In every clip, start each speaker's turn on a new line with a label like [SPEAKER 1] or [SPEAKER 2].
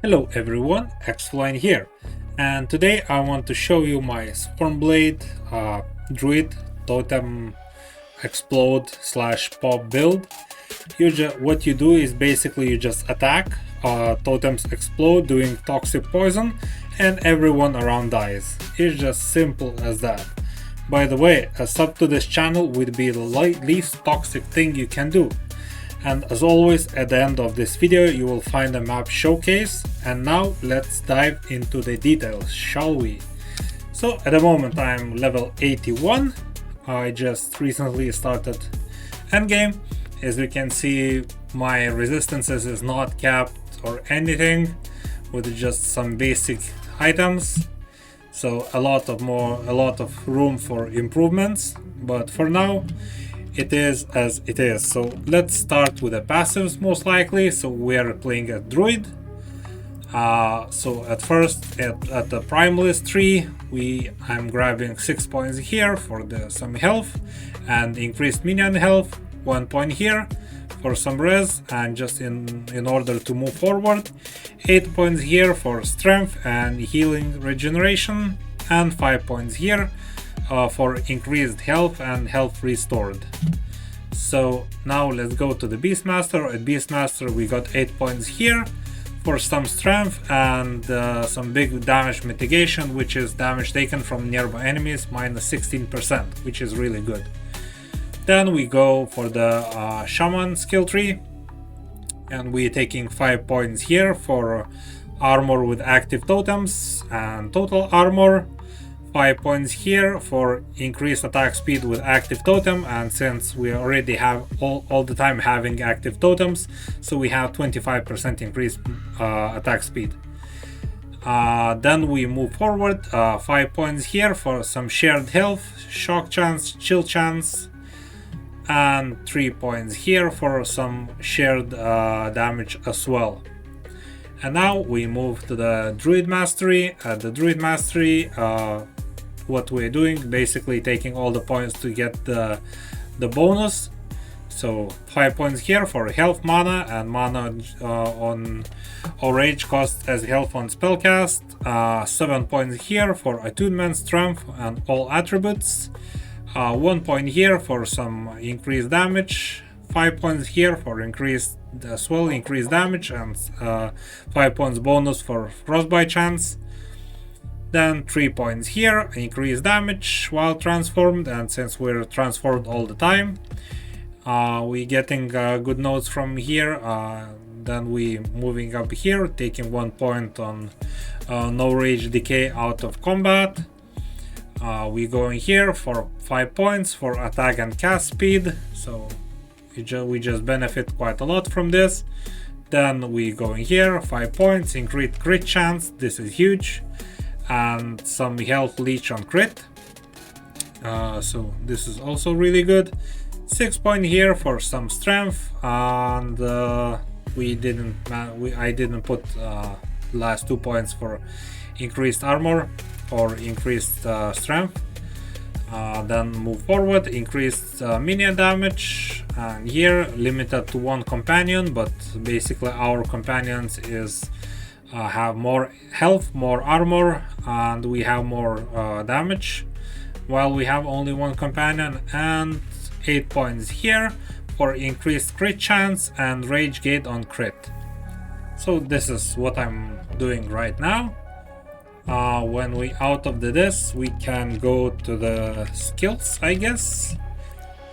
[SPEAKER 1] Hello everyone, Xline here, and today I want to show you my Stormblade Druid Totem Explode / Pop build. What you do is basically you just attack, totems explode doing toxic poison, and everyone around dies. It's just simple as that. By the way, a sub to this channel would be the least toxic thing you can do. And as always, at the end of this video you will find a map showcase. And now let's dive into the details, shall we? So at the moment I'm level 81. I just recently started endgame. As you can see, my resistances is not capped or anything, with just some basic items. So a lot of room for improvements, but for now it is as it is. So let's start with the passives most likely. So we are playing a Druid. So at first at the Primalist tree, I'm grabbing 6 points here for some health and increased minion health, 1 point here for some res and just in order to move forward, 8 points here for strength and healing regeneration, and 5 points here for increased health and health restored. So now let's go to the Beastmaster. At Beastmaster we got 8 points here for some strength and some big damage mitigation, which is damage taken from nearby enemies minus 16%, which is really good. Then we go for the Shaman skill tree, and we're taking 5 points here for armor with active totems and total armor, 5 points here for increased attack speed with active totem, and since we already have all the time having active totems, so we have 25% increased attack speed. Then we move forward, 5 points here for some shared health, shock chance, chill chance, and 3 points here for some shared damage as well. And now we move to the Druid Mastery. At the Druid Mastery, what we're doing, basically taking all the points to get the bonus. So 5 points here for health mana, and mana on rage cost as health on spellcast, 7 points here for attunement, strength and all attributes, 1 point here for some increased damage, 5 points here for increased damage, and 5 points bonus for frostbite chance. Then 3 points here, increased damage while transformed, and since we're transformed all the time, we getting good notes from here. Then we moving up here, taking 1 point on no rage decay out of combat. We going here for 5 points for attack and cast speed, so we just benefit quite a lot from this. Then we going here, 5 points, increased crit chance, this is huge, and some health leech on crit, so this is also really good. 6 point here for some strength, and I didn't put last 2 points for increased armor or increased strength. Then move forward, increased minion damage, and here limited to 1 companion, but basically our companions is have more health, more armor, and we have more damage, while we have only 1 companion. And 8 points here for increased crit chance and rage gate on crit. So this is what I'm doing right now. When we out of this, we can go to the skills, I guess,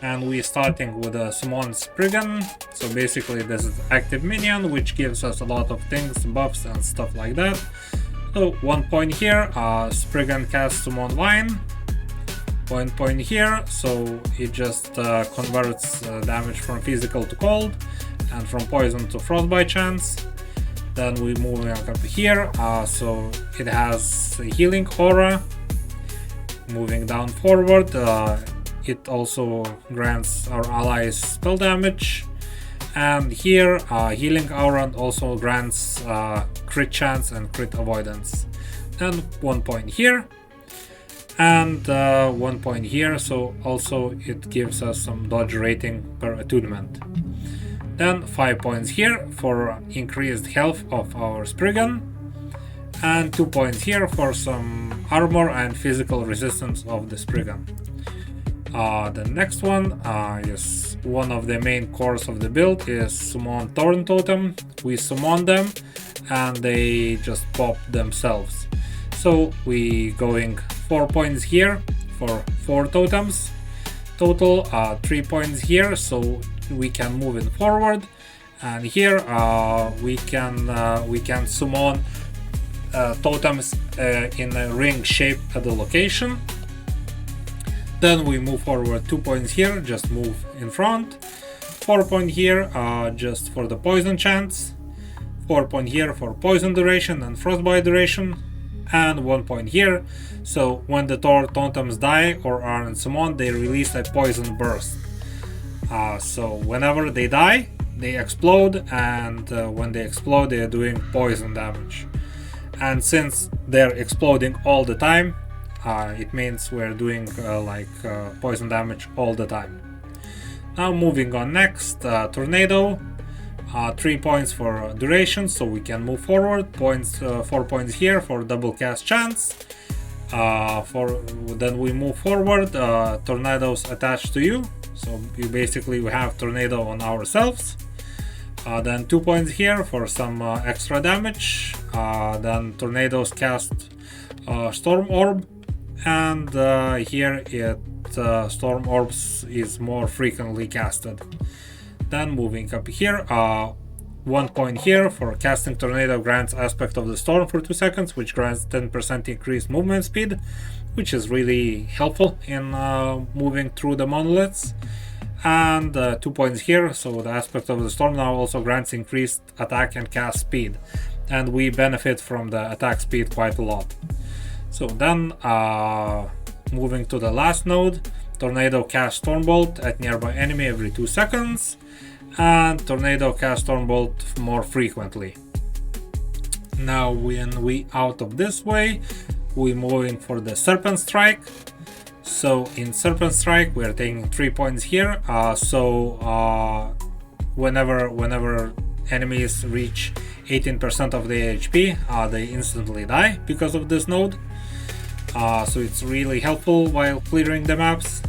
[SPEAKER 1] and we're starting with a Summon Spriggan. So basically this is active minion, which gives us a lot of things, buffs and stuff like that. So 1 point here, Spriggan casts Summon Vine, 1 point here, so it just converts damage from physical to cold and from poison to frostbite chance. Then we move up here, so it has a healing aura. Moving down forward, it also grants our allies spell damage, and here healing aura also grants crit chance and crit avoidance. Then 1 point here and 1 point here, so also it gives us some dodge rating per attunement. Then 5 points here for increased health of our Spriggan, and 2 points here for some armor and physical resistance of the Spriggan. The next one is one of the main cores of the build is Summon Thorn Totem. We summon them and they just pop themselves. So we going 4 points here for 4 totems. Total 3 points here, so we can move it forward. And here we can summon totems in a ring shape at the location. Then we move forward 2 points here, just move in front. 4 point here, just for the poison chance. 4 point here for poison duration and frostbite duration. And 1 point here. So when the totems die or are unsummoned, they release a poison burst. So whenever they die, they explode, and when they explode, they are doing poison damage. And since they're exploding all the time, it means we're doing poison damage all the time. Now moving on next, Tornado. 3 points for duration, so we can move forward. 4 points here for double cast chance. Then we move forward. Tornadoes attached to you, so we have tornado on ourselves. Then 2 points here for some extra damage. Then tornadoes cast Storm Orb, and here Storm Orbs is more frequently casted. Then moving up here, 1 point here for casting Tornado grants aspect of the storm for 2 seconds, which grants 10% increased movement speed, which is really helpful in moving through the monoliths. And 2 points here, so the aspect of the storm now also grants increased attack and cast speed, and we benefit from the attack speed quite a lot. So then moving to the last node, Tornado cast Stormbolt at nearby enemy every 2 seconds, and Tornado cast Stormbolt more frequently. Now when we out of this way, we're moving for the Serpent Strike. So in Serpent Strike we're taking 3 points here, whenever enemies reach 18% of their HP, they instantly die because of this node. So it's really helpful while clearing the maps.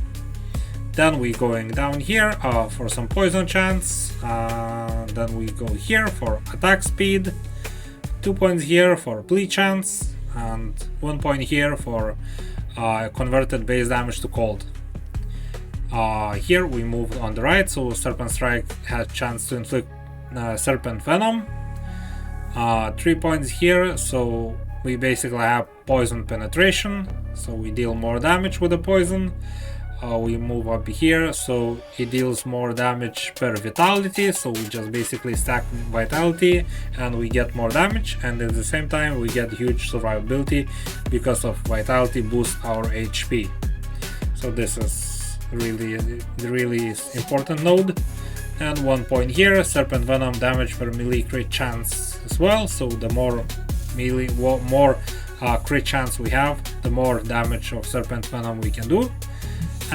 [SPEAKER 1] Then we going down here for some poison chance. Then we go here for attack speed. 2 points here for bleed chance, and 1 point here for converted base damage to cold. Here we move on the right, so Serpent Strike has chance to inflict Serpent Venom. 3 points here, so we basically have poison penetration, so we deal more damage with the poison. We move up here, so it deals more damage per vitality, so we just basically stack vitality and we get more damage, and at the same time we get huge survivability because of vitality boosts our HP. So this is really important node. And 1 point here, Serpent Venom damage per melee crit chance as well, so the more melee, more crit chance we have, the more damage of Serpent Venom we can do.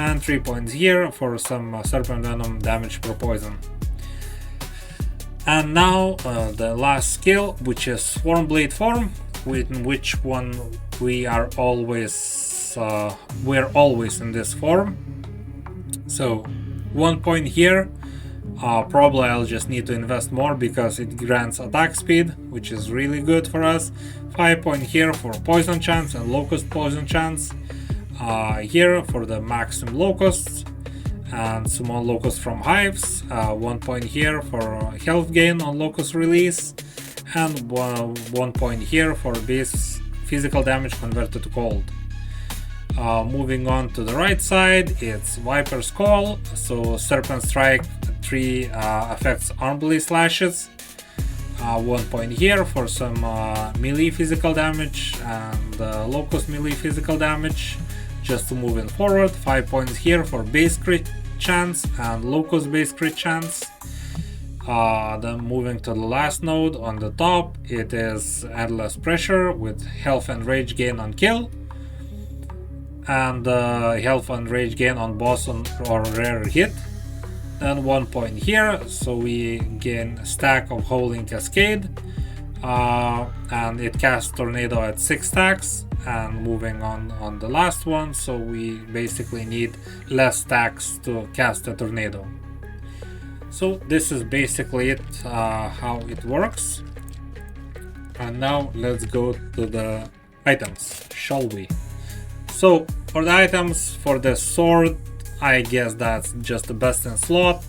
[SPEAKER 1] And 3 points here for some Serpent Venom damage per poison. And now the last skill, which is Swarmblade form, with which one we're always in this form. So 1 point here, probably I'll just need to invest more because it grants attack speed, which is really good for us. 5 point here for poison chance and locust poison chance. Here for the maximum locusts and summon locusts from hives. 1 point here for health gain on locust release, and 1 point here for base physical damage converted to cold. Moving on to the right side, it's Viper's Call. So Serpent Strike 3 affects armblade slashes. 1 point here for some melee physical damage and locust melee physical damage, just to move it forward. 5 points here for base crit chance and locust base crit chance. Then moving to the last node on the top, it is Endless Pressure with health and rage gain on kill, and health and rage gain on boss or rare hit. Then 1 point here, so we gain a stack of Howling Cascade, and it casts Tornado at 6 stacks. And moving on the last one, so we basically need less stacks to cast a Tornado. So this is basically it, how it works. And now let's go to the items, shall we? So for the items, for the sword, I guess that's just the best in slot,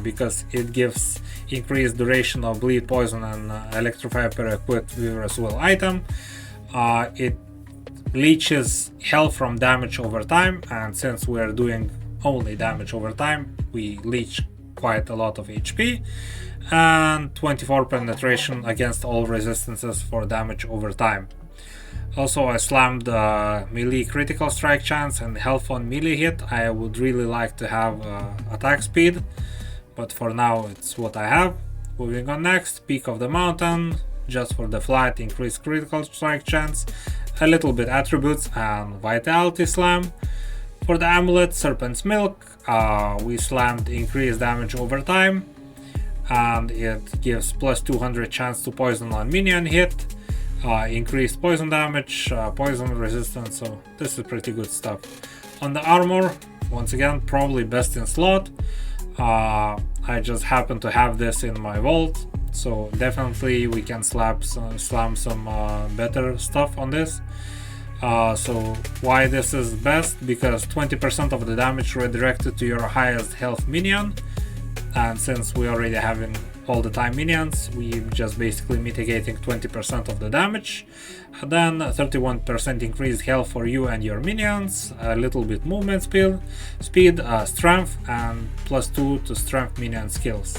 [SPEAKER 1] because it gives increased duration of bleed, poison, and electrify per equipped Weaver's Will item. It leeches health from damage over time, and since we're doing only damage over time, we leech quite a lot of HP. And 24 penetration against all resistances for damage over time. Also, I slammed melee critical strike chance and health on melee hit. I would really like to have attack speed, but for now it's what I have. Moving on next, Peak of the Mountain, just for the flat, increased critical strike chance, a little bit attributes, and Vitality Slam. For the amulet, Serpent's Milk, we slammed increased damage over time, and it gives plus 200 chance to poison on minion hit, increased poison damage, poison resistance, so this is pretty good stuff. On the armor, once again, probably best in slot. I just happen to have this in my vault, so definitely we can slam some better stuff on this. So why this is best? Because 20% of the damage redirected to your highest health minion, and since we already having all the time minions, we just basically mitigating 20% of the damage. And then 31% increased health for you and your minions, a little bit movement speed, strength, and plus 2 to strength minion skills.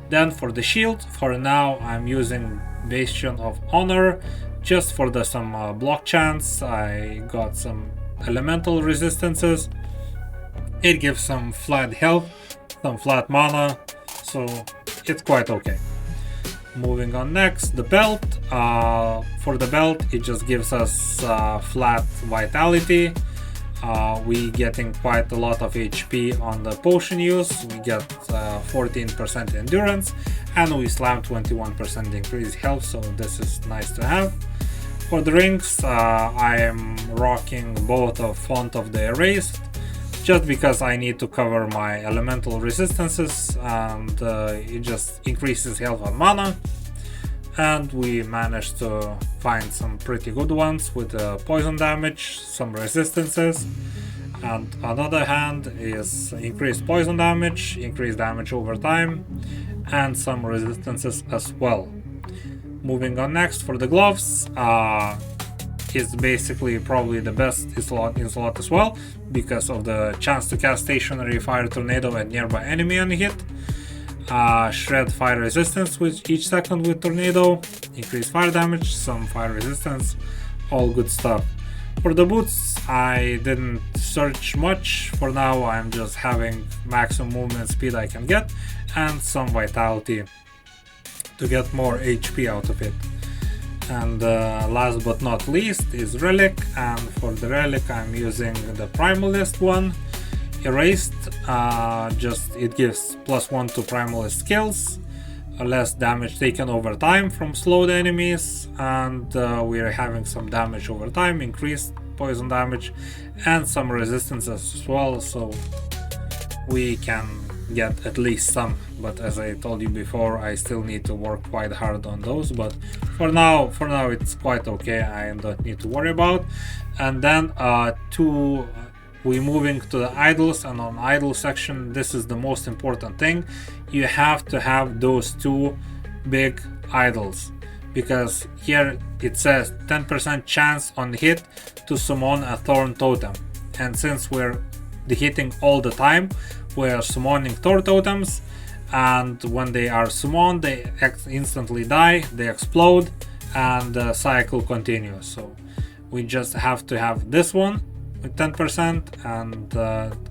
[SPEAKER 1] Then for the shield, for now I'm using Bastion of Honor just for the some block chance. I got some elemental resistances. It gives some flat health, some flat mana, so it's quite okay. Moving on next, the belt. For the belt, it just gives us flat vitality. We getting quite a lot of HP on the potion use. We get 14% endurance, and we slam 21% increased health, so this is nice to have. For the rings, I am rocking both of Font of the Erased, just because I need to cover my elemental resistances, and it just increases health and mana. And we managed to find some pretty good ones with poison damage, some resistances, and on the other hand is increased poison damage, increased damage over time, and some resistances as well. Moving on next, for the gloves, is basically probably the best in slot as well, because of the chance to cast stationary fire tornado at nearby enemy on hit, shred fire resistance with each second with tornado, increased fire damage, some fire resistance, all good stuff. For the boots, I didn't search much. For now I'm just having maximum movement speed I can get and some vitality to get more HP out of it. And last but not least is Relic, and for the Relic I'm using the Primalist one, Erased. Just it gives +1 to Primalist skills, less damage taken over time from slowed enemies, and we are having some damage over time, increased poison damage, and some resistances as well, so we can get at least some, but as I told you before, I still need to work quite hard on those, but for now it's quite okay, I don't need to worry about. And then we moving to the idols, and on idol section, this is the most important thing. You have to have those two big idols, because here it says 10% chance on hit to summon a thorn totem, and since we're hitting all the time, we're summoning thorn totems, and when they are summoned they instantly die, they explode, and the cycle continues. So we just have to have this one with 10% and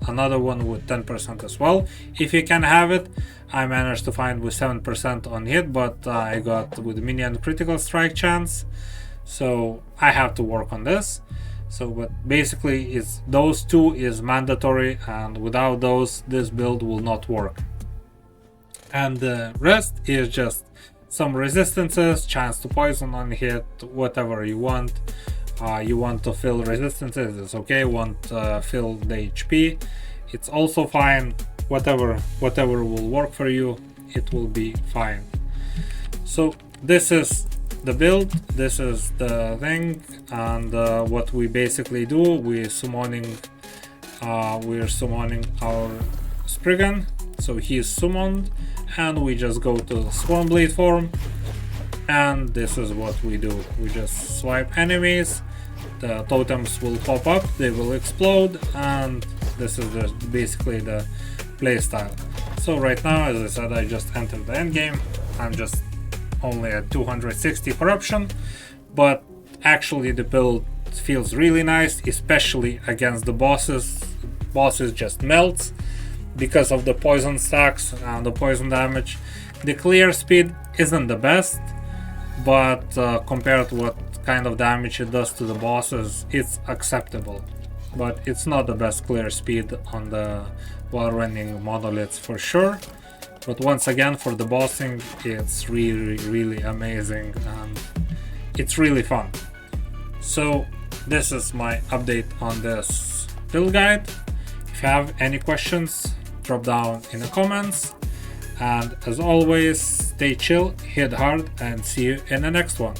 [SPEAKER 1] another one with 10% as well, if you can have it. I managed to find with 7% on hit, but I got with minion critical strike chance, so I have to work on this. So but basically is those two is mandatory, and without those this build will not work. And the rest is just some resistances, chance to poison on hit, whatever you want. You want to fill resistances, it's okay. Want fill the HP, it's also fine. Whatever will work for you, it will be fine. So this is the build, this is the thing, and what we basically do, we're summoning our Spriggan, so he's summoned, and we just go to Swarmblade form, and this is what we do. We just swipe enemies, the totems will pop up, they will explode, and this is basically the playstyle. So right now, as I said, I just entered the end game. I'm just only at 260 corruption, but actually the build feels really nice, especially against the bosses. Bosses just melts because of the poison stacks and the poison damage. The clear speed isn't the best, but compared to what kind of damage it does to the bosses, it's acceptable. But it's not the best clear speed on the while running monoliths for sure. But once again, for the bossing, it's really amazing, and it's really fun. So this is my update on this build guide. If you have any questions, drop down in the comments. And as always, stay chill, hit hard, and see you in the next one.